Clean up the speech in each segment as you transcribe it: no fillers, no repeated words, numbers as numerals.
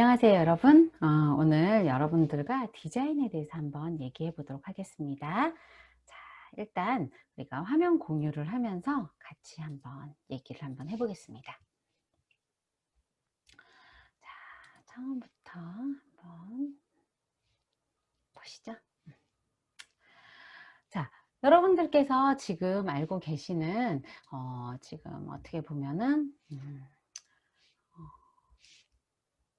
안녕하세요, 여러분. 오늘 여러분들과 디자인에 대해서 한번 얘기해 보도록 하겠습니다. 자, 일단 우리가 화면 공유를 하면서 같이 한번 얘기를 한번 해보겠습니다. 자, 처음부터 한번 보시죠. 자, 여러분들께서 지금 알고 계시는 지금 어떻게 보면은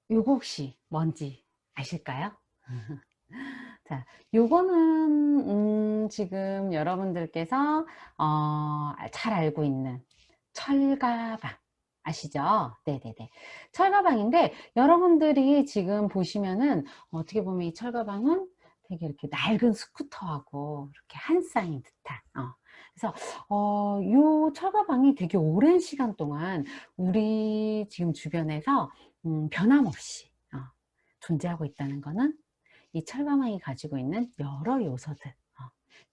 요거 혹시 뭔지 아실까요? 자, 요거는 지금 여러분들께서 잘 알고 있는 철가방 아시죠? 네네네. 철가방인데 여러분들이 지금 보시면은 어떻게 보면 이 철가방은 되게 이렇게 낡은 스쿠터하고 이렇게 한 쌍인 듯한 그래서 요 철가방이 되게 오랜 시간 동안 우리 지금 주변에서 변함없이 존재하고 있다는 거는 이 철가방이 가지고 있는 여러 요소들,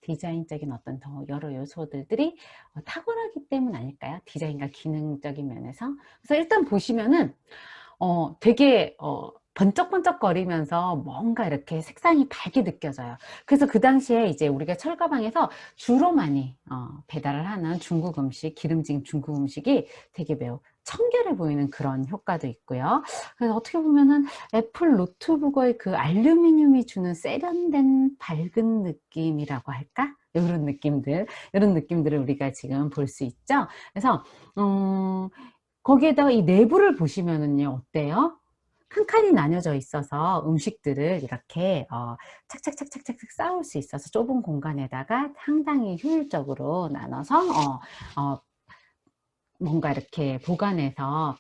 디자인적인 어떤 더 여러 요소들이 탁월하기 때문 아닐까요? 디자인과 기능적인 면에서. 그래서 일단 보시면은 되게 번쩍번쩍거리면서 뭔가 이렇게 색상이 밝게 느껴져요. 그래서 그 당시에 이제 우리가 철가방에서 주로 많이 배달을 하는 중국 음식, 기름진 중국 음식이 되게 매우 청결해 보이는 그런 효과도 있고요. 그래서 어떻게 보면은 애플 노트북의 그 알루미늄이 주는 세련된 밝은 느낌이라고 할까? 이런 느낌들을 우리가 지금 볼 수 있죠. 그래서 거기에다가 이 내부를 보시면은요, 어때요? 칸칸이 나뉘어져 있어서 음식들을 이렇게 착착착착착 쌓을 수 있어서 좁은 공간에다가 상당히 효율적으로 나눠서 뭔가 이렇게 보관해서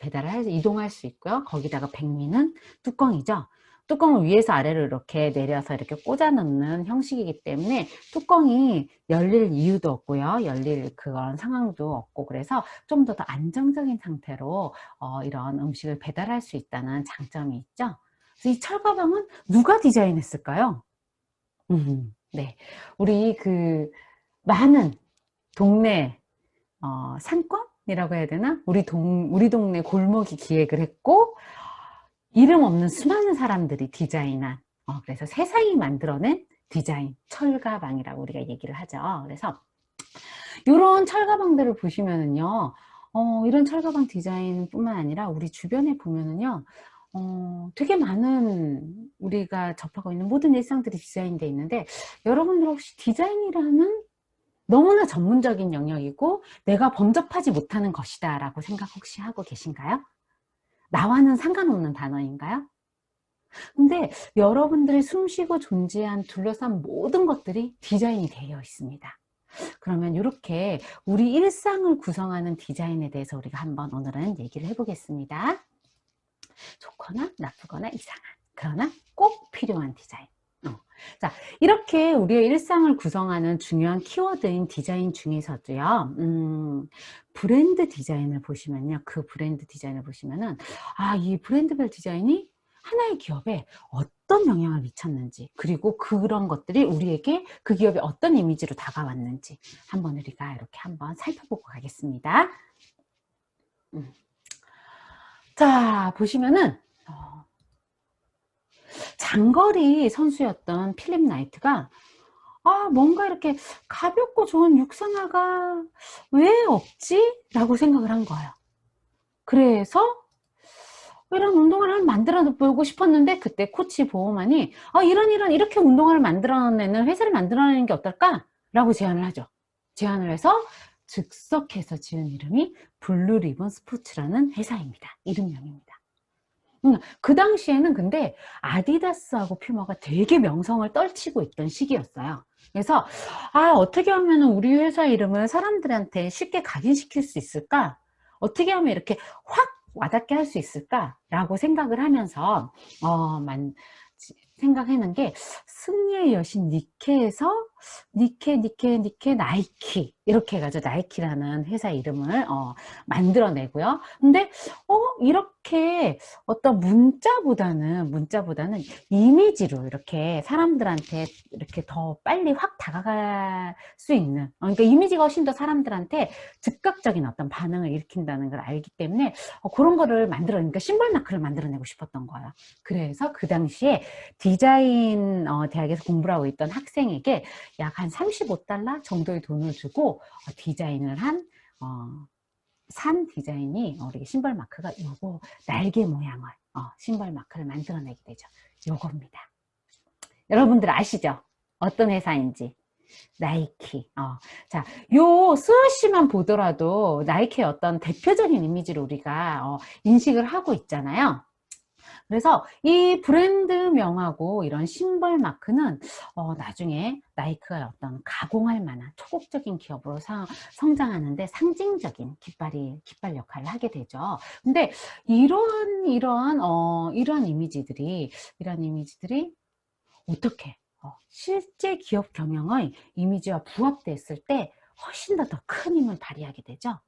이동할 수 있고요. 거기다가 백미는 뚜껑이죠. 뚜껑을 위에서 아래로 이렇게 내려서 이렇게 꽂아 넣는 형식이기 때문에 뚜껑이 열릴 이유도 없고요. 열릴 그런 상황도 없고, 그래서 좀 더 안정적인 상태로 이런 음식을 배달할 수 있다는 장점이 있죠. 그래서 이 철가방은 누가 디자인했을까요? 네. 우리 그 많은 동네 상권이라고 해야 되나? 우리 동네 골목이 기획을 했고, 이름 없는 수많은 사람들이 디자인한, 그래서 세상이 만들어낸 디자인, 철가방이라고 우리가 얘기를 하죠. 그래서, 이런 철가방들을 보시면은요, 이런 철가방 디자인 뿐만 아니라 우리 주변에 보면은요, 되게 많은 우리가 접하고 있는 모든 일상들이 디자인되어 있는데, 여러분들 혹시 디자인이라는 너무나 전문적인 영역이고 내가 범접하지 못하는 것이다 라고 생각 혹시 하고 계신가요? 나와는 상관없는 단어인가요? 근데 여러분들이 숨쉬고 존재한 둘러싼 모든 것들이 디자인이 되어 있습니다. 그러면 이렇게 우리 일상을 구성하는 디자인에 대해서 우리가 한번 오늘은 얘기를 해보겠습니다. 좋거나 나쁘거나 이상한, 그러나 꼭 필요한 디자인. 자, 이렇게 우리의 일상을 구성하는 중요한 키워드인 디자인 중에서도요, 브랜드 디자인을 보시면요, 그 브랜드 디자인을 보시면은, 이 브랜드별 디자인이 하나의 기업에 어떤 영향을 미쳤는지, 그리고 그런 것들이 우리에게 그 기업이 어떤 이미지로 다가왔는지, 한번 우리가 이렇게 한번 살펴보고 가겠습니다. 자, 보시면은, 장거리 선수였던 필립 나이트가 뭔가 이렇게 가볍고 좋은 육상화가 왜 없지? 라고 생각을 한 거예요. 그래서 이런 운동화를 만들어 보고 싶었는데, 그때 코치 보호만이 이렇게 운동화를 만들어내는 회사를 만들어내는 게 어떨까? 라고 제안을 하죠. 제안을 해서 즉석해서 지은 이름이 블루 리본 스포츠라는 회사입니다. 이름명입니다. 그 당시에는 근데 아디다스하고 퓨마가 되게 명성을 떨치고 있던 시기였어요. 그래서 어떻게 하면 우리 회사 이름을 사람들한테 쉽게 각인시킬 수 있을까? 어떻게 하면 이렇게 확 와닿게 할 수 있을까? 라고 생각을 하면서 생각해낸 게 승리의 여신 니케에서 니케 나이키 이렇게 해가지고 나이키라는 회사 이름을 만들어내고요. 근데 이렇게 어떤 문자보다는 이미지로 이렇게 사람들한테 이렇게 더 빨리 확 다가갈 수 있는, 그러니까 이미지가 훨씬 더 사람들한테 즉각적인 어떤 반응을 일으킨다는 걸 알기 때문에 그런 거를 그러니까 심벌 마크를 만들어내고 싶었던 거예요. 그래서 그 당시에 디자인 대학에서 공부를 하고 있던 학생에게 약 한 35달러 정도의 돈을 주고 디자인을 산 디자인이 우리 심벌 마크가 요거 날개 모양의 심벌 마크를 만들어내게 되죠. 요겁니다. 여러분들 아시죠? 어떤 회사인지. 나이키. 자, 요 스와시만 보더라도 나이키의 어떤 대표적인 이미지를 우리가 인식을 하고 있잖아요. 그래서 이 브랜드명하고 이런 심벌 마크는 나중에 나이키가 어떤 가공할 만한 초국적인 기업으로 성장하는데 상징적인 깃발 역할을 하게 되죠. 근데 이러한 이미지들이 어떻게 실제 기업 경영의 이미지와 부합됐을 때 훨씬 더 큰 힘을 발휘하게 되죠.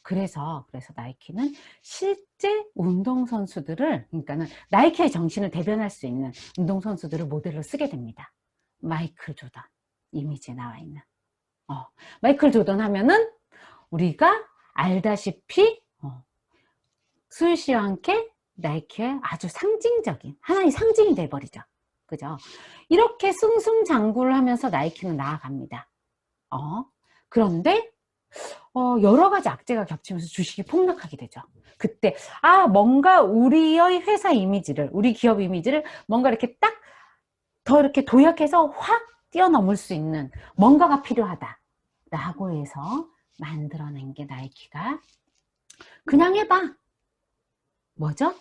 그래서 나이키는 실제 운동선수들을, 그러니까는 나이키의 정신을 대변할 수 있는 운동선수들을 모델로 쓰게 됩니다. 마이클 조던 이미지에 나와 있는 마이클 조던 하면은 우리가 알다시피 스위시와 함께 나이키의 아주 상징적인 하나의 상징이 돼버리죠. 그죠? 이렇게 승승장구를 하면서 나이키는 나아갑니다. 그런데 여러 가지 악재가 겹치면서 주식이 폭락하게 되죠. 그때 뭔가 우리의 회사 이미지를, 우리 기업 이미지를 뭔가 이렇게 딱 더 이렇게 도약해서 확 뛰어넘을 수 있는 뭔가가 필요하다 라고 해서 만들어낸 게 나이키가 그냥 해봐. 뭐죠?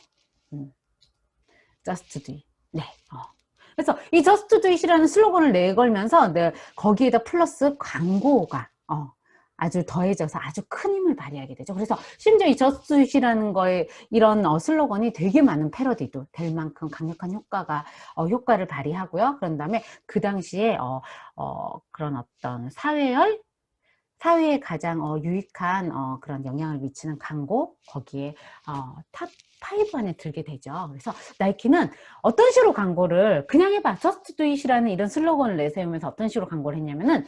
Just do it. 네. 그래서 이 Just do it이라는 슬로건을 내걸면서 거기에다 플러스 광고가 아주 더해져서 아주 큰 힘을 발휘하게 되죠. 그래서 심지어 이 Just do it이라는 거에 이런 슬로건이 되게 많은 패러디도 될 만큼 강력한 효과를 발휘하고요. 그런 다음에 그 당시에 그런 어떤 사회에 가장 유익한 그런 영향을 미치는 광고, 거기에 탑 5 안에 들게 되죠. 그래서 나이키는 어떤 식으로 광고를 그냥 해봐, Just do it이라는 이런 슬로건을 내세우면서 어떤 식으로 광고를 했냐면은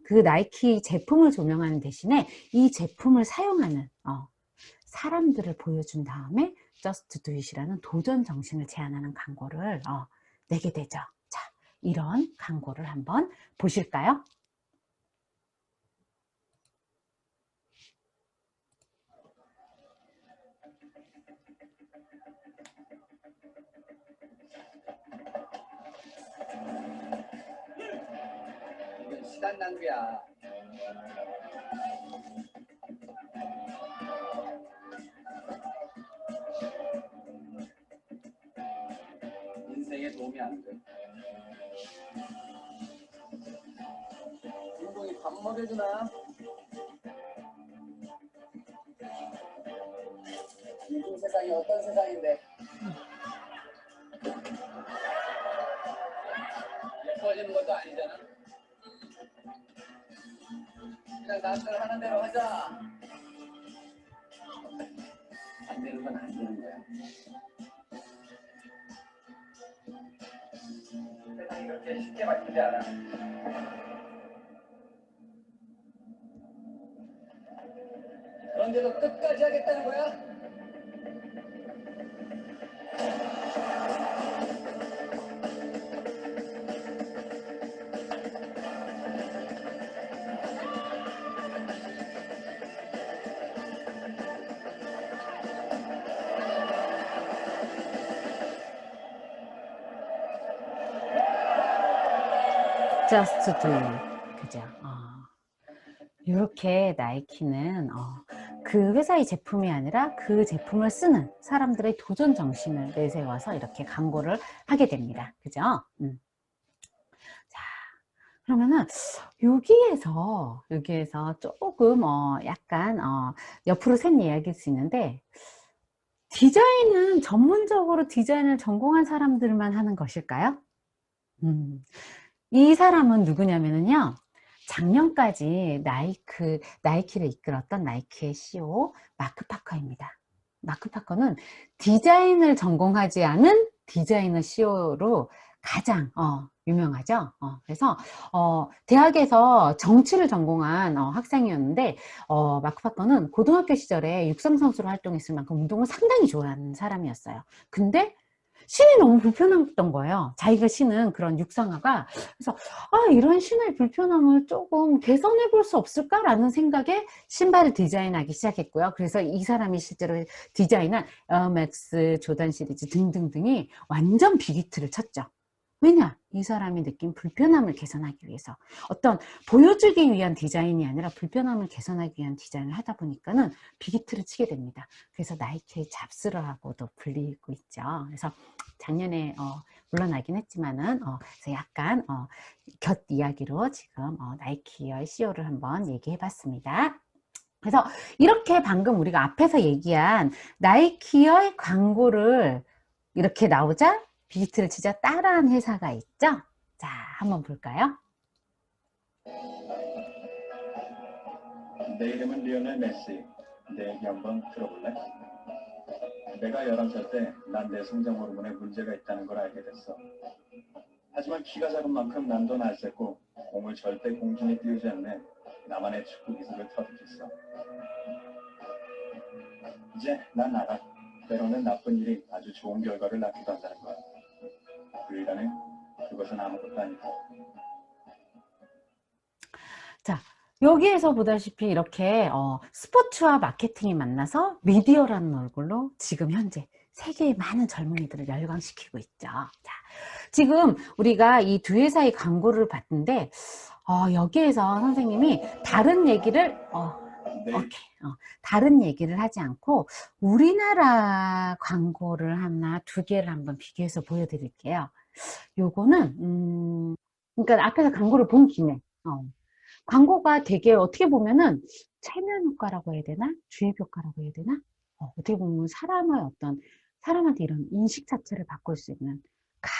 그 나이키 제품을 조명하는 대신에 이 제품을 사용하는 사람들을 보여준 다음에 Just do it이라는 도전 정신을 제안하는 광고를 내게 되죠. 자, 이런 광고를 한번 보실까요? 이건 시간 낭비야. 인생에 도움이 안 돼. 운동이 밥 먹여주나? 요즘 세상이 어떤 세상인데? 예뻐지는 것도 아니잖아. 그냥 남들 하는 대로 하자. 안 되는 건 안 되는 거야. 세상이 그렇게 쉽게 바뀌지 않아. 그런데도 끝까지 하겠다는 거야? Just do it. 그죠? 이렇게 나이키는 그 회사의 제품이 아니라 그 제품을 쓰는 사람들의 도전 정신을 내세워서 이렇게 광고를 하게 됩니다. 그죠? 자, 그러면은 여기에서 조금 약간 옆으로 샌 이야기일 수 있는데, 디자인은 전문적으로 디자인을 전공한 사람들만 하는 것일까요? 이 사람은 누구냐면요. 작년까지 나이키를 이끌었던 나이키의 CEO 마크 파커입니다. 마크 파커는 디자인을 전공하지 않은 디자이너 CEO로 가장 유명하죠. 그래서 대학에서 정치를 전공한 학생이었는데 마크 파커는 고등학교 시절에 육상 선수로 활동했을 만큼 운동을 상당히 좋아하는 사람이었어요. 근데 신이 너무 불편했던 거예요. 자기가 신은 그런 육상화가. 그래서 이런 신의 불편함을 조금 개선해 볼 수 없을까라는 생각에 신발을 디자인하기 시작했고요. 그래서 이 사람이 실제로 디자인한 에어맥스, 조던 시리즈 등등등이 완전 빅히트를 쳤죠. 왜냐? 이 사람이 느낀 불편함을 개선하기 위해서 어떤 보여주기 위한 디자인이 아니라 불편함을 개선하기 위한 디자인을 하다 보니까는 빅히트를 치게 됩니다. 그래서 나이키의 잡스러라고도 불리고 있죠. 그래서 작년에 물러나긴 했지만은 그래서 약간 곁 이야기로 지금 나이키의 CEO를 한번 얘기해 봤습니다. 그래서 이렇게 방금 우리가 앞에서 얘기한 나이키의 광고를 이렇게 나오자 빅히트를 치자 따라한 회사가 있죠. 자, 한번 볼까요? 내 이름은 리오넬 메시. 내 얘기 한번 들어볼래? 내가 11살 때 난 내 성장 호르몬에 문제가 있다는 걸 알게 됐어. 하지만 키가 작은 만큼 난도 날쌔고 공을 절대 공중에 띄우지 않는 나만의 축구 기술을 터득했어. 이제 난 알아. 때로는 나쁜 일이 아주 좋은 결과를 낳기도 한다는 거야. 불이라는 그것은 아무것도 아니다. 자, 여기에서 보다시피 이렇게 스포츠와 마케팅이 만나서 미디어라는 얼굴로 지금 현재 세계의 많은 젊은이들을 열광시키고 있죠. 자, 지금 우리가 이 두 회사의 광고를 봤는데 여기에서 선생님이 다른 얘기를 다른 얘기를 하지 않고 우리나라 광고를 하나 두 개를 한번 비교해서 보여드릴게요. 요거는 그러니까 앞에서 광고를 본 김에 광고가 되게 어떻게 보면은 체면 효과라고 해야 되나? 주입 효과라고 해야 되나? 어떻게 보면 사람한테 이런 인식 자체를 바꿀 수 있는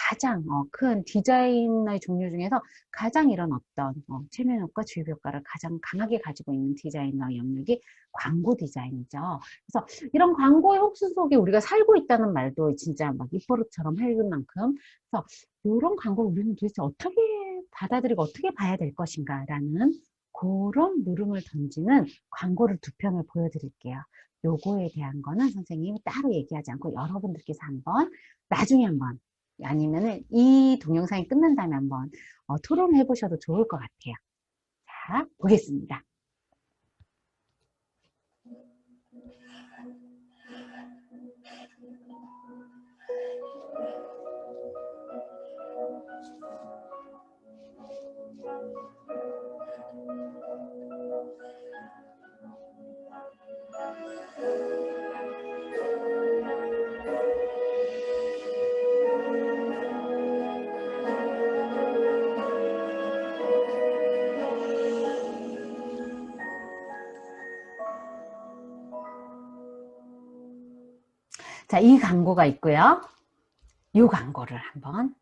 가장 큰 디자인의 종류 중에서 가장 이런 어떤 체면 효과, 주입 효과를 가장 강하게 가지고 있는 디자이너 영역이 광고 디자인이죠. 그래서 이런 광고의 흡수 속에 우리가 살고 있다는 말도 진짜 막 입버릇처럼 할 만큼 그래서 이런 광고를 우리는 도대체 어떻게 받아들이고 어떻게 봐야 될 것인가라는 그런 물음을 던지는 광고를 두 편을 보여드릴게요. 요거에 대한 거는 선생님이 따로 얘기하지 않고 여러분들께서 한번 나중에 한번 아니면은 이 동영상이 끝난 다음에 한번 토론해 보셔도 좋을 것 같아요. 자, 보겠습니다. 자, 이 광고가 있고요. 이 광고를 한번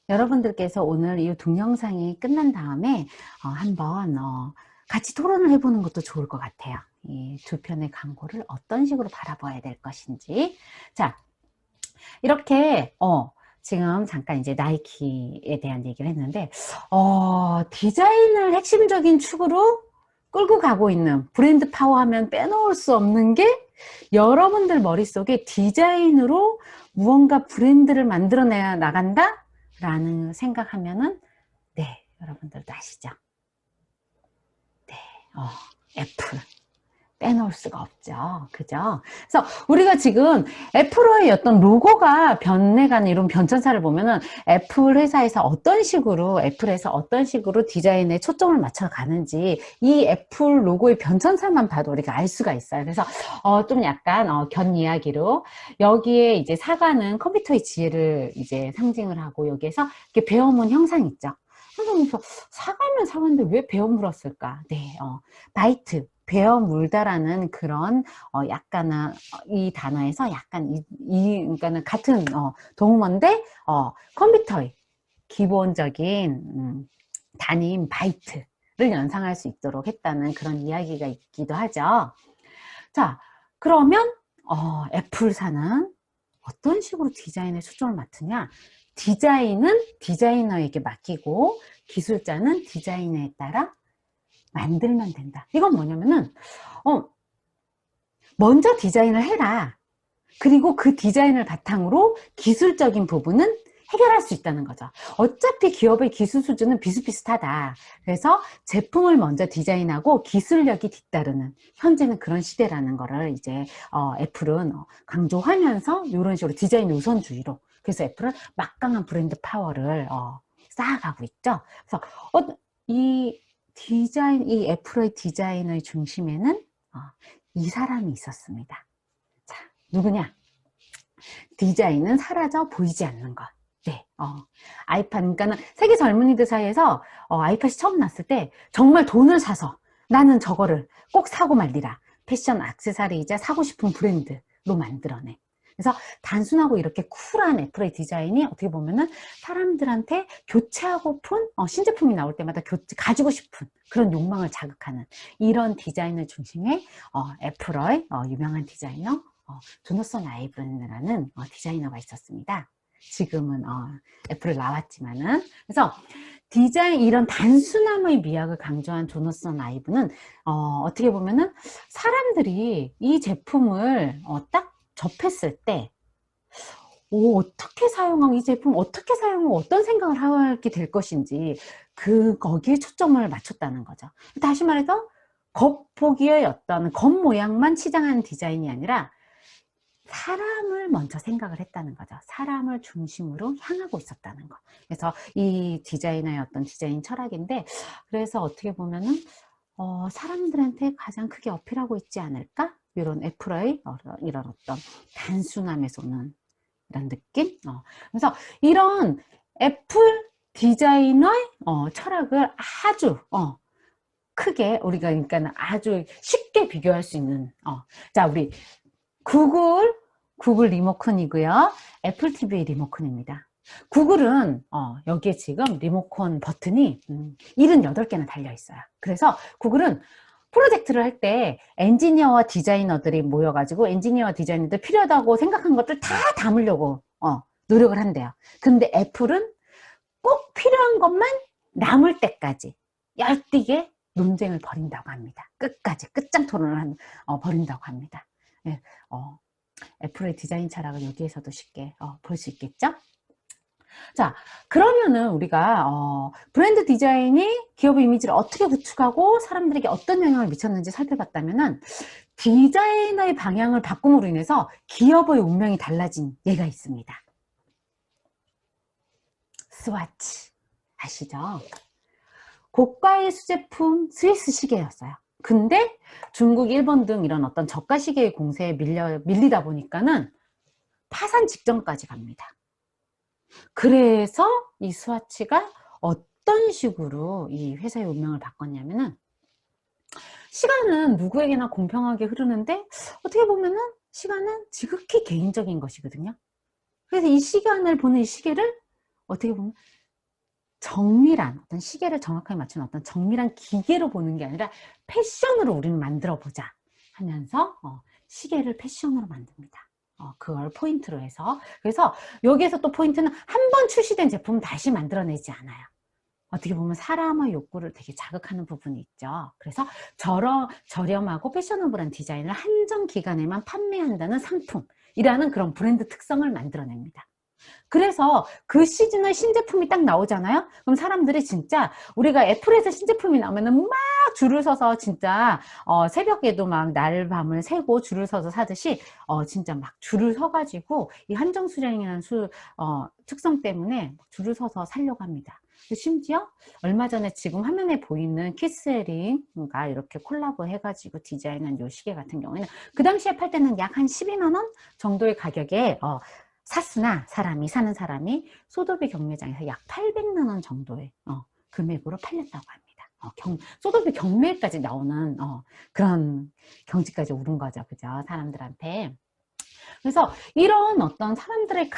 여러분들께서 오늘 이 동영상이 끝난 다음에 한번 같이 토론을 해보는 것도 좋을 것 같아요. 이 두 편의 광고를 어떤 식으로 바라봐야 될 것인지. 자, 이렇게 지금 잠깐 이제 나이키에 대한 얘기를 했는데, 디자인을 핵심적인 축으로 끌고 가고 있는 브랜드 파워 하면 빼놓을 수 없는 게 여러분들 머릿속에 디자인으로 무언가 브랜드를 만들어내야 나간다? 라는 생각하면은, 네, 여러분들도 아시죠? 네, 애플. 빼놓을 수가 없죠. 그죠? 그래서 우리가 지금 애플의 어떤 로고가 변해가는 이런 변천사를 보면은 애플 회사에서 어떤 식으로, 애플에서 어떤 식으로 디자인에 초점을 맞춰 가는지 이 애플 로고의 변천사만 봐도 우리가 알 수가 있어요. 그래서 좀 약간 견 이야기로 여기에 이제 사과는 컴퓨터의 지혜를 이제 상징을 하고 여기에서 이렇게 베어문 형상 있죠. 그래서 사과면 사과인데 왜 베어 물었을까? 네, 바이트. 베어 물다라는 그런 약간은 이 단어에서 약간 그러니까는 같은 동음어인데 컴퓨터의 기본적인 단위인 바이트를 연상할 수 있도록 했다는 그런 이야기가 있기도 하죠. 자, 그러면 애플사는 어떤 식으로 디자인에 초점을 맞추냐? 디자인은 디자이너에게 맡기고 기술자는 디자인에 따라 만들면 된다. 이건 뭐냐면은 먼저 디자인을 해라. 그리고 그 디자인을 바탕으로 기술적인 부분은 해결할 수 있다는 거죠. 어차피 기업의 기술 수준은 비슷비슷하다. 그래서 제품을 먼저 디자인하고 기술력이 뒤따르는 현재는 그런 시대라는 거를 이제 애플은 강조하면서 이런 식으로 디자인 우선주의로, 그래서 애플은 막강한 브랜드 파워를 쌓아가고 있죠. 그래서 이 애플의 디자인의 중심에는 이 사람이 있었습니다. 자, 누구냐? 디자인은 사라져 보이지 않는 것. 네, 아이팟, 그러니까는 세계 젊은이들 사이에서 아이팟이 처음 났을 때 정말 돈을 사서 나는 저거를 꼭 사고 말리라. 패션 액세서리이자 사고 싶은 브랜드로 만들어내. 그래서 단순하고 이렇게 쿨한 애플의 디자인이 어떻게 보면은 사람들한테 교체하고픈 신제품이 나올 때마다 가지고 싶은 그런 욕망을 자극하는 이런 디자인을 중심에 애플의 유명한 디자이너 조너선 아이브라는 디자이너가 있었습니다. 지금은 애플을 나왔지만은. 그래서 디자인 이런 단순함의 미학을 강조한 조너선 아이브는 어떻게 보면은 사람들이 이 제품을 딱 접했을 때 어떻게 사용하고 이 제품 어떻게 사용하고 어떤 생각을 하게 될 것인지 거기에 초점을 맞췄다는 거죠. 다시 말해서 겉보기의 어떤 겉모양만 치장한 디자인이 아니라 사람을 먼저 생각을 했다는 거죠. 사람을 중심으로 향하고 있었다는 거. 그래서 이 디자이너의 어떤 디자인 철학인데, 그래서 어떻게 보면은 사람들한테 가장 크게 어필하고 있지 않을까? 이런 애플의 이런 어떤 단순함에서 오는 이런 느낌? 그래서 이런 애플 디자이너의 철학을 아주 크게 우리가 그러니까 아주 쉽게 비교할 수 있는 자, 우리 구글 리모컨이고요. 애플 TV 리모컨입니다. 구글은 여기에 지금 리모컨 버튼이 78개나 달려 있어요. 그래서 구글은 프로젝트를 할 때 엔지니어와 디자이너들이 모여가지고 엔지니어와 디자이너들 필요하다고 생각한 것들 다 담으려고 노력을 한대요. 근데 애플은 꼭 필요한 것만 남을 때까지 열띠게 논쟁을 벌인다고 합니다. 끝까지 끝장 토론을 벌인다고 합니다. 네, 애플의 디자인 철학을 여기에서도 쉽게 볼 수 있겠죠? 자, 그러면은 우리가 브랜드 디자인이 기업의 이미지를 어떻게 구축하고 사람들에게 어떤 영향을 미쳤는지 살펴봤다면은 디자인의 방향을 바꿈으로 인해서 기업의 운명이 달라진 예가 있습니다. 스와치 아시죠? 고가의 수제품 스위스 시계였어요. 근데 중국, 일본 등 이런 어떤 저가 시계의 공세에 밀리다 보니까는 파산 직전까지 갑니다. 그래서 이 스와치가 어떤 식으로 이 회사의 운명을 바꿨냐면은, 시간은 누구에게나 공평하게 흐르는데 어떻게 보면은 시간은 지극히 개인적인 것이거든요. 그래서 이 시간을 보는 이 시계를 어떻게 보면 정밀한 어떤 시계를 정확하게 맞추는 어떤 정밀한 기계로 보는 게 아니라 패션으로 우리는 만들어 보자 하면서 시계를 패션으로 만듭니다. 그걸 포인트로 해서. 그래서 여기에서 또 포인트는 한 번 출시된 제품은 다시 만들어내지 않아요. 어떻게 보면 사람의 욕구를 되게 자극하는 부분이 있죠. 그래서 저렴하고 패셔너블한 디자인을 한정 기간에만 판매한다는 상품이라는 그런 브랜드 특성을 만들어냅니다. 그래서 그 시즌의 신제품이 딱 나오잖아요. 그럼 사람들이 진짜 우리가 애플에서 신제품이 나오면은 막 줄을 서서 진짜 새벽에도 막 날밤을 새고 줄을 서서 사듯이 진짜 막 줄을 서가지고 이 한정 수량이라는 특성 때문에 줄을 서서 사려고 합니다. 심지어 얼마 전에 지금 화면에 보이는 키스에링과 이렇게 콜라보 해가지고 디자인한 요 시계 같은 경우에는 그 당시에 팔 때는 약 한 12만 원 정도의 가격에 사는 사람이 소도비 경매장에서 약 800만 원 정도의 금액으로 팔렸다고 합니다. 소도비 경매까지 나오는 그런 경지까지 오른 거죠. 그죠? 사람들한테. 그래서 이런 어떤 사람들의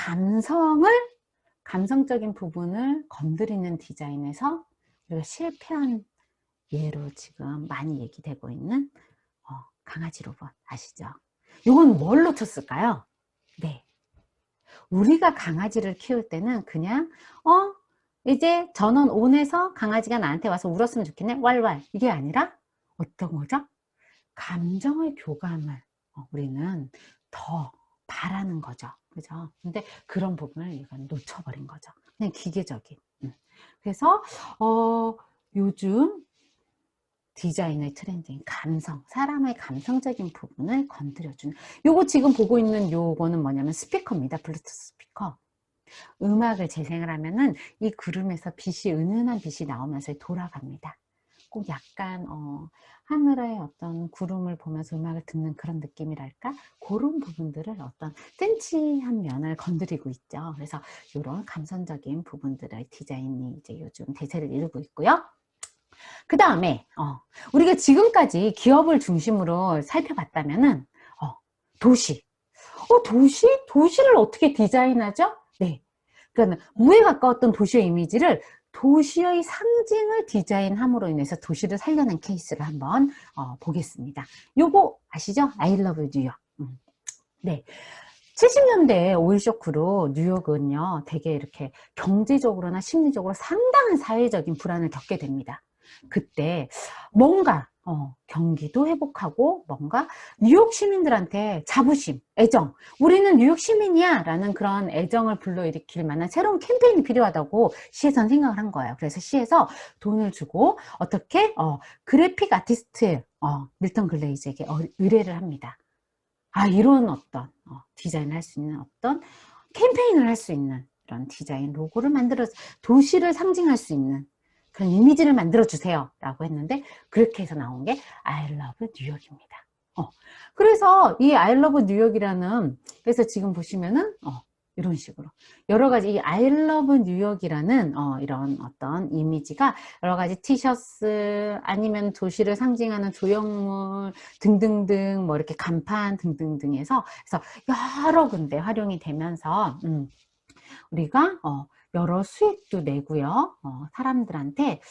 감성적인 부분을 건드리는 디자인에서 우리가 실패한 예로 지금 많이 얘기되고 있는 강아지 로봇 아시죠? 이건 뭘 놓쳤을까요? 네. 우리가 강아지를 키울 때는 그냥 이제 전원 온해서 강아지가 나한테 와서 울었으면 좋겠네 왈왈 이게 아니라 어떤 거죠? 감정의 교감을 우리는 더 바라는 거죠. 그죠? 근데 그런 부분을 이건 놓쳐버린 거죠. 그냥 기계적인. 그래서 요즘 디자인의 트렌드인 감성, 사람의 감성적인 부분을 건드려주는 요거 지금 보고 있는 요거는 뭐냐면 스피커입니다. 블루투스 스피커. 음악을 재생을 하면은 이 구름에서 은은한 빛이 나오면서 돌아갑니다. 꼭 약간 하늘의 어떤 구름을 보면서 음악을 듣는 그런 느낌이랄까? 그런 부분들을 어떤 센치한 면을 건드리고 있죠. 그래서 이런 감성적인 부분들의 디자인이 이제 요즘 대세를 이루고 있고요. 그 다음에 우리가 지금까지 기업을 중심으로 살펴봤다면은 도시를 어떻게 디자인하죠? 네, 그러니까 무에 가까웠던 도시의 이미지를 도시의 상징을 디자인함으로 인해서 도시를 살려낸 케이스를 한번 보겠습니다. 요거 아시죠? I love 뉴욕. 네. 70년대 오일 쇼크로 뉴욕은요, 되게 이렇게 경제적으로나 심리적으로 상당한 사회적인 불안을 겪게 됩니다. 그때 뭔가 경기도 회복하고 뭔가 뉴욕 시민들한테 자부심, 애정, 우리는 뉴욕 시민이야 라는 그런 애정을 불러일으킬 만한 새로운 캠페인이 필요하다고 시에서는 생각을 한 거예요. 그래서 시에서 돈을 주고 어떻게 그래픽 아티스트 밀턴 글레이즈에게 의뢰를 합니다. 이런 어떤 디자인을 할 수 있는 어떤 캠페인을 할 수 있는 이런 디자인 로고를 만들어서 도시를 상징할 수 있는 그런 이미지를 만들어 주세요 라고 했는데 그렇게 해서 나온 게 I love 뉴욕입니다. 그래서 이 I love 뉴욕이라는 그래서 지금 보시면은 이런 식으로 여러 가지 이 I love 뉴욕이라는 이런 어떤 이미지가 여러 가지 티셔츠 아니면 도시를 상징하는 조형물 등등등 뭐 이렇게 간판 등등등에서 그래서 여러 군데 활용이 되면서 우리가 여러 수익도 내고요. 사람들한테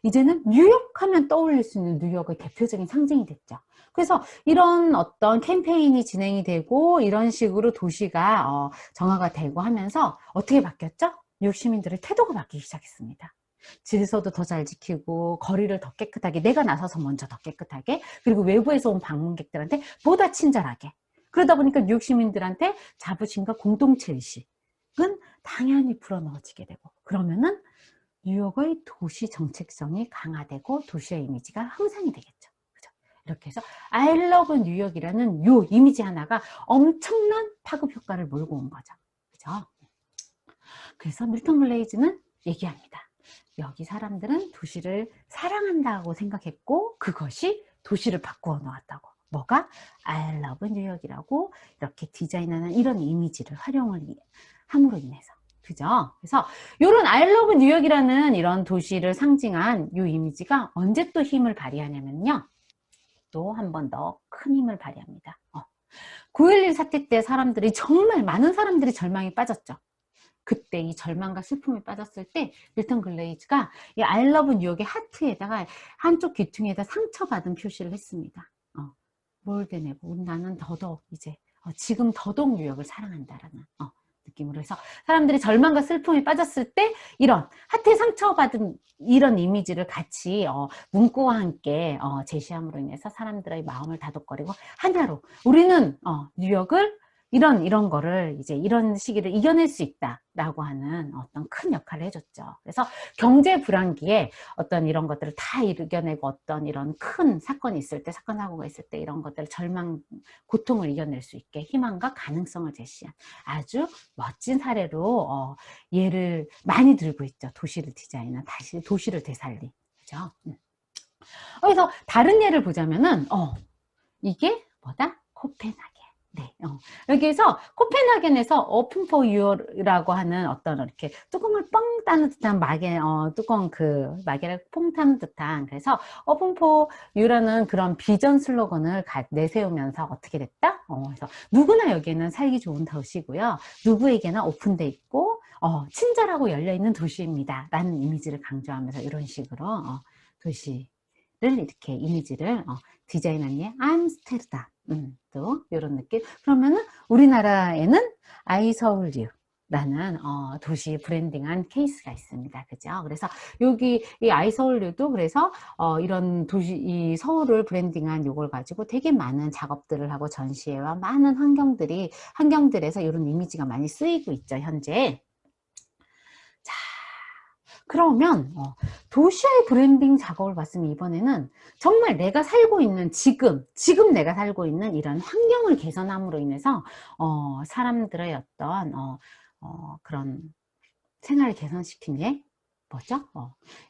이제는 뉴욕 하면 떠올릴 수 있는 뉴욕의 대표적인 상징이 됐죠. 그래서 이런 어떤 캠페인이 진행이 되고 이런 식으로 도시가 정화가 되고 하면서 어떻게 바뀌었죠? 뉴욕 시민들의 태도가 바뀌기 시작했습니다. 질서도 더 잘 지키고 거리를 더 깨끗하게 내가 나서서 먼저 더 깨끗하게 그리고 외부에서 온 방문객들한테 보다 친절하게 그러다 보니까 뉴욕 시민들한테 자부심과 공동체 의식은 당연히 불어넣어지게 되고 그러면은 뉴욕의 도시 정체성이 강화되고 도시의 이미지가 향상이 되겠죠. 그죠? 이렇게 해서 I love 뉴욕이라는 요 이미지 하나가 엄청난 파급 효과를 몰고 온 거죠. 그죠? 그래서 밀턴 글레이즈는 얘기합니다. 여기 사람들은 도시를 사랑한다고 생각했고 그것이 도시를 바꾸어 놓았다고. 뭐가? I love 뉴욕이라고 이렇게 디자인하는 이런 이미지를 활용을 함으로 인해서. 그죠? 그래서 이런 I love 뉴욕이라는 이런 도시를 상징한 이 이미지가 언제 또 힘을 발휘하냐면요. 또 한 번 더 큰 힘을 발휘합니다. 9.11 사태 때 사람들이 정말 많은 사람들이 절망에 빠졌죠. 그때 이 절망과 슬픔에 빠졌을 때 밀턴 글레이즈가 이 I love 뉴욕의 하트에다가 한쪽 귀퉁이에다 상처받은 표시를 했습니다. 뭘 되내고 나는 더더욱 이제 지금 더더욱 뉴욕을 사랑한다라는 느낌으로 해서 사람들이 절망과 슬픔에 빠졌을 때 이런 하트에 상처받은 이런 이미지를 같이 문구와 함께 제시함으로 인해서 사람들의 마음을 다독거리고 하나로 우리는 뉴욕을 이런 거를 이제 이런 시기를 이겨낼 수 있다라고 하는 어떤 큰 역할을 해줬죠. 그래서 경제 불황기에 어떤 이런 것들을 다 이겨내고 어떤 이런 큰 사건이 있을 때, 사건 사고가 있을 때 이런 것들 절망, 고통을 이겨낼 수 있게 희망과 가능성을 제시한 아주 멋진 사례로 예를 많이 들고 있죠. 도시를 디자인한 다시 도시를 되살린, 그죠? 그래서 다른 예를 보자면은 이게 뭐다? 코펜하겐. 네, 여기에서 코펜하겐에서 Open for You라고 하는 어떤 이렇게 뚜껑을 뻥 따는 듯한 마개, 뚜껑 마개를 퐁 타는 듯한, 그래서 Open for You라는 그런 비전 슬로건을 내세우면서 어떻게 됐다? 그래서 누구나 여기에는 살기 좋은 도시고요. 누구에게나 오픈돼 있고, 친절하고 열려있는 도시입니다. 라는 이미지를 강조하면서 이런 식으로, 도시를 이렇게 이미지를 디자인한 예, 암스테르담. 또 이런 느낌. 그러면은 우리나라에는 아이서울유 라는 도시 브랜딩한 케이스가 있습니다. 그죠? 그래서 여기 이 아이서울유도 그래서 이런 도시 이 서울을 브랜딩한 요걸 가지고 되게 많은 작업들을 하고 전시회와 많은 환경들에서 이런 이미지가 많이 쓰이고 있죠, 현재. 자, 그러면 도시의 브랜딩 작업을 봤으면 이번에는 정말 내가 살고 있는 지금 내가 살고 있는 이런 환경을 개선함으로 인해서 사람들의 어떤 그런 생활을 개선시킨 게 뭐죠?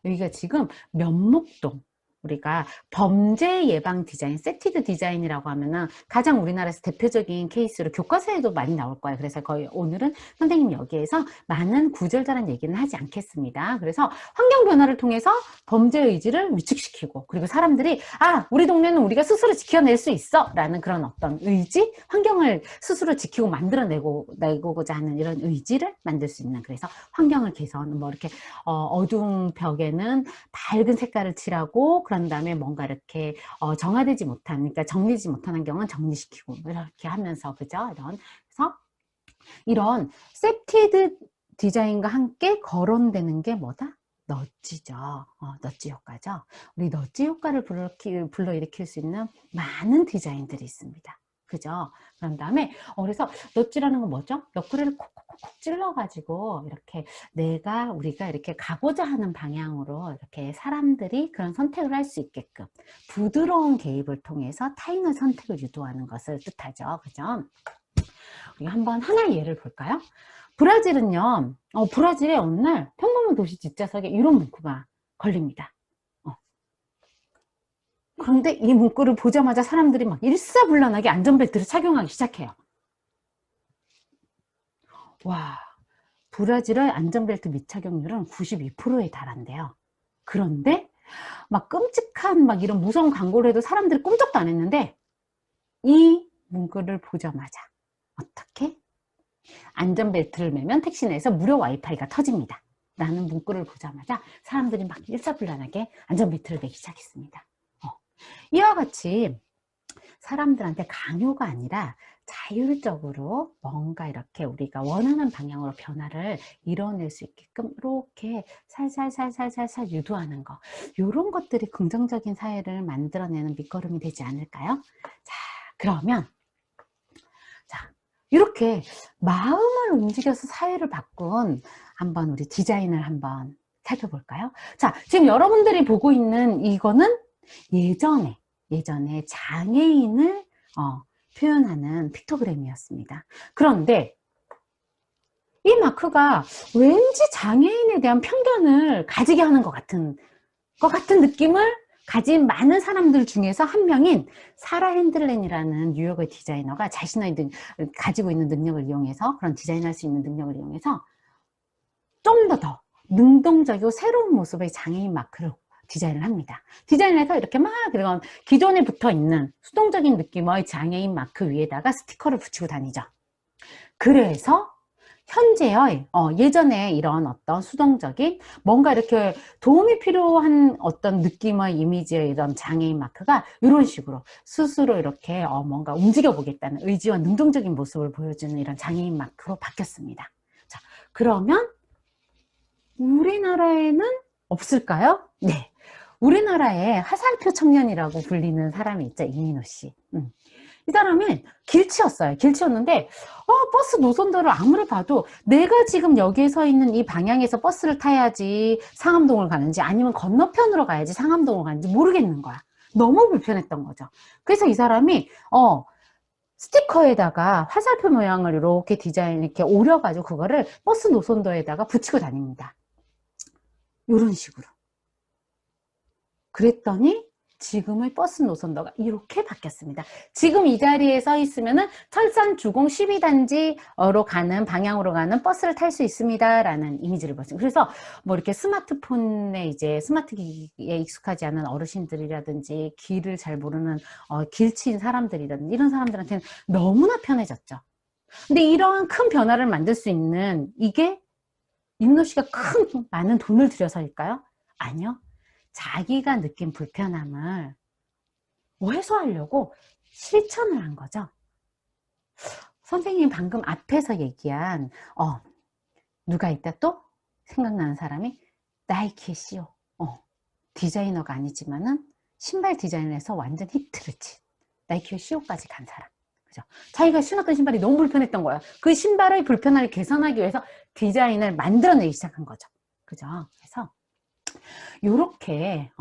여기가 지금 면목동, 우리가 범죄 예방 디자인, 세티드 디자인이라고 하면은 가장 우리나라에서 대표적인 케이스로 교과서에도 많이 나올 거예요. 그래서 거의 오늘은 선생님 여기에서 많은 구절절한 얘기는 하지 않겠습니다. 그래서 환경 변화를 통해서 범죄 의지를 위축시키고, 그리고 사람들이 우리 동네는 우리가 스스로 지켜낼 수 있어 라는 그런 어떤 의지, 환경을 스스로 지키고 만들어내고자 하는 이런 의지를 만들 수 있는, 그래서 환경을 개선, 뭐 이렇게 어두운 벽에는 밝은 색깔을 칠하고, 그런 다음에 뭔가 이렇게 정화되지 못한, 그러니까 정리지 못한 환경은 정리시키고 이렇게 하면서, 그죠? 그래서 이런 세티드 디자인과 함께 거론되는 게 뭐다? 너찌죠. 너찌 효과죠. 우리 너찌 효과를 불러일으킬 수 있는 많은 디자인들이 있습니다. 그죠? 그런 다음에 그래서 너찌라는 건 뭐죠? 옆구리를 콕콕콕 찔러가지고 이렇게 우리가 이렇게 가고자 하는 방향으로 이렇게 사람들이 그런 선택을 할 수 있게끔 부드러운 개입을 통해서 타인의 선택을 유도하는 것을 뜻하죠. 그죠? 우리 한번 하나의 예를 볼까요? 브라질은요, 브라질에 어느 날 평범한 도시 뒷좌석에 이런 문구가 걸립니다. 그런데 이 문구를 보자마자 사람들이 막 일사불란하게 안전벨트를 착용하기 시작해요. 와, 브라질의 안전벨트 미착용률은 92%에 달한대요. 그런데 막 끔찍한 막 이런 무서운 광고를 해도 사람들이 꼼짝도 안 했는데, 이 문구를 보자마자 어떻게? 안전벨트를 매면 택시 내에서 무료 와이파이가 터집니다. 라는 문구를 보자마자 사람들이 막 일사불란하게 안전벨트를 매기 시작했습니다. 이와 같이 사람들한테 강요가 아니라 자율적으로 뭔가 이렇게 우리가 원하는 방향으로 변화를 이뤄낼 수 있게끔 이렇게 살살살살살살 유도하는 거, 이런 것들이 긍정적인 사회를 만들어내는 밑거름이 되지 않을까요? 자, 그러면 이렇게 마음을 움직여서 사회를 바꾼 한번 우리 디자인을 한번 살펴볼까요? 자, 지금 여러분들이 보고 있는 이거는 예전에 장애인을 표현하는 픽토그램이었습니다. 그런데 이 마크가 왠지 장애인에 대한 편견을 가지게 하는 것 같은 느낌을 가진 많은 사람들 중에서 한 명인 사라 핸들렌이라는 뉴욕의 디자이너가 자신의 가지고 있는 능력을 이용해서, 그런 디자인할 수 있는 능력을 이용해서 좀 더 능동적이고 새로운 모습의 장애인 마크를 디자인을 합니다. 디자인을 해서 이렇게 막 이런 기존에 붙어 있는 수동적인 느낌의 장애인 마크 위에다가 스티커를 붙이고 다니죠. 그래서 현재의 예전에 이런 어떤 수동적인 뭔가 이렇게 도움이 필요한 어떤 느낌의 이미지의 이런 장애인 마크가 이런 식으로 스스로 이렇게 뭔가 움직여 보겠다는 의지와 능동적인 모습을 보여주는 이런 장애인 마크로 바뀌었습니다. 자, 그러면 우리나라에는 없을까요? 네. 우리나라에 화살표 청년이라고 불리는 사람이 있죠. 이민호 씨. 이 사람은 길치였어요. 길치였는데 버스 노선도를 아무리 봐도 내가 지금 여기에 서 있는 이 방향에서 버스를 타야지 상암동을 가는지 아니면 건너편으로 가야지 상암동을 가는지 모르겠는 거야. 너무 불편했던 거죠. 그래서 이 사람이 스티커에다가 화살표 모양을 이렇게 디자인 이렇게 오려가지고 그거를 버스 노선도에다가 붙이고 다닙니다. 이런 식으로. 그랬더니 지금의 버스 노선도가 이렇게 바뀌었습니다. 지금 이 자리에 서 있으면은 철산 주공 12단지로 가는 방향으로 가는 버스를 탈 수 있습니다. 라는 이미지를 보였어요. 그래서 뭐 이렇게 스마트폰에 이제 스마트 기기에 익숙하지 않은 어르신들이라든지 길을 잘 모르는 길치인 사람들이라든지 이런 사람들한테는 너무나 편해졌죠. 근데 이러한 큰 변화를 만들 수 있는 이게 이민호 씨가 많은 돈을 들여서일까요? 아니요. 자기가 느낀 불편함을 해소하려고 실천을 한 거죠. 선생님이 방금 앞에서 얘기한 누가 있다 또 생각나는 사람이 나이키의 CEO, 디자이너가 아니지만은 신발 디자인을 해서 완전 히트를 친 나이키의 CEO까지 간 사람. 그죠? 자기가 신었던 신발이 너무 불편했던 거야. 그 신발의 불편함을 개선하기 위해서 디자인을 만들어내기 시작한 거죠. 그죠? 그래서 요렇게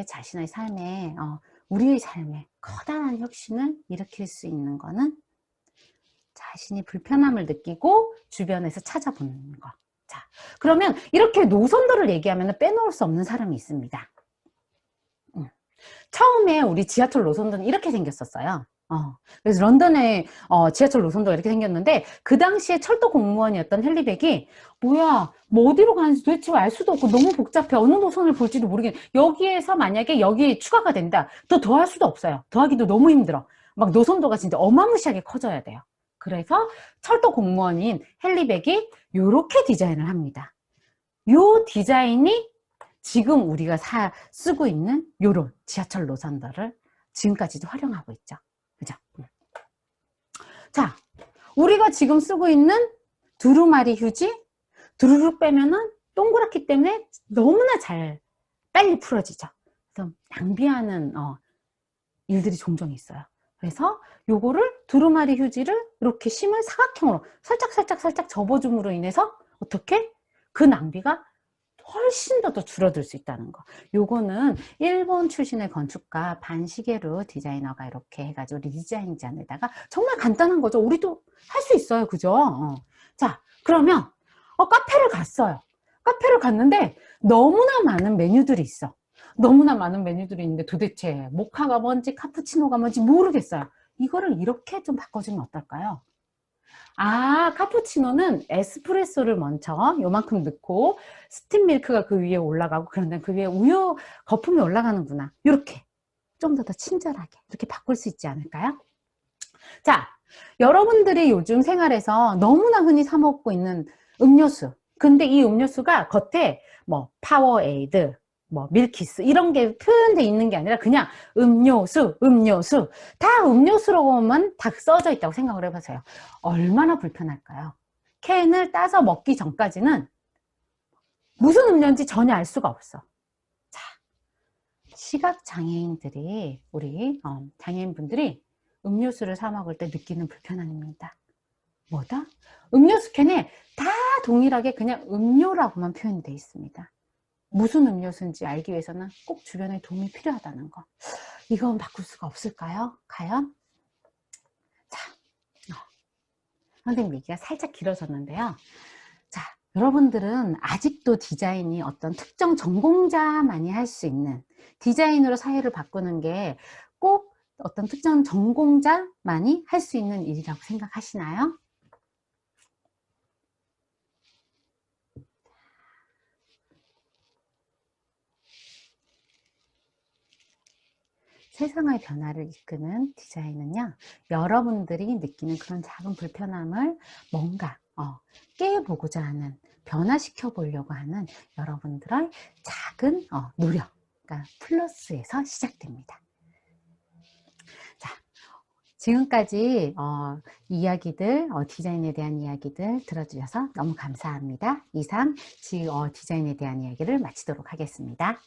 자신의 삶에 우리의 삶에 커다란 혁신을 일으킬 수 있는 거는 자신이 불편함을 느끼고 주변에서 찾아보는 거. 자, 그러면 이렇게 노선도를 얘기하면 빼놓을 수 없는 사람이 있습니다. 처음에 우리 지하철 노선도는 이렇게 생겼었어요. 그래서 런던에 지하철 노선도가 이렇게 생겼는데 그 당시에 철도 공무원이었던 헨리백이 뭐야 뭐 어디로 가는지 도대체 알 수도 없고 너무 복잡해 어느 노선을 볼지도 모르겠네. 여기에서 만약에 여기 추가가 된다 더할 수도 없어요. 더하기도 너무 힘들어. 막 노선도가 진짜 어마무시하게 커져야 돼요. 그래서 철도 공무원인 헨리백이 이렇게 디자인을 합니다. 요 디자인이 지금 우리가 쓰고 있는 요런 지하철 노선도를 지금까지도 활용하고 있죠. 그죠? 자, 우리가 지금 쓰고 있는 두루마리 휴지, 두루룩 빼면은 동그랗기 때문에 너무나 빨리 풀어지죠. 그래서 낭비하는 일들이 종종 있어요. 그래서 요거를 두루마리 휴지를 이렇게 심을 사각형으로 살짝 접어줌으로 인해서 어떻게? 그 낭비가 훨씬 더 줄어들 수 있다는 거. 요거는 일본 출신의 건축가 반시게루 디자이너가 이렇게 해가지고 리디자인잔에다가 정말 간단한 거죠. 우리도 할 수 있어요. 그죠? 자, 그러면 카페를 갔어요. 카페를 갔는데 너무나 많은 메뉴들이 있어. 너무나 많은 메뉴들이 있는데 도대체 모카가 뭔지 카푸치노가 뭔지 모르겠어요. 이거를 이렇게 좀 바꿔주면 어떨까요? 카푸치노는 에스프레소를 먼저 요만큼 넣고 스팀 밀크가 그 위에 올라가고 그런데 그 위에 우유 거품이 올라가는구나. 이렇게 좀 더 친절하게 이렇게 바꿀 수 있지 않을까요? 자, 여러분들이 요즘 생활에서 너무나 흔히 사 먹고 있는 음료수. 근데 이 음료수가 겉에 뭐 파워에이드, 뭐 밀키스 이런 게 표현되어 있는 게 아니라 그냥 음료수 다 음료수로만 다 써져 있다고 생각을 해보세요. 얼마나 불편할까요? 캔을 따서 먹기 전까지는 무슨 음료인지 전혀 알 수가 없어. 자, 시각장애인들이 우리 장애인분들이 음료수를 사 먹을 때 느끼는 불편함입니다. 뭐다? 음료수 캔에 다 동일하게 그냥 음료라고만 표현되어 있습니다. 무슨 음료수인지 알기 위해서는 꼭 주변에 도움이 필요하다는 거. 이건 바꿀 수가 없을까요? 과연? 자, 선생님 얘기가 살짝 길어졌는데요. 자, 여러분들은 아직도 디자인이 어떤 특정 전공자만이 할 수 있는 디자인으로 사회를 바꾸는 게 꼭 어떤 특정 전공자만이 할 수 있는 일이라고 생각하시나요? 세상의 변화를 이끄는 디자인은요, 여러분들이 느끼는 그런 작은 불편함을 뭔가 깨보고자 하는, 변화시켜 보려고 하는 여러분들의 작은 노력, 그러니까 플러스에서 시작됩니다. 자, 지금까지 이야기들, 디자인에 대한 이야기들 들어주셔서 너무 감사합니다. 이상 디자인에 대한 이야기를 마치도록 하겠습니다.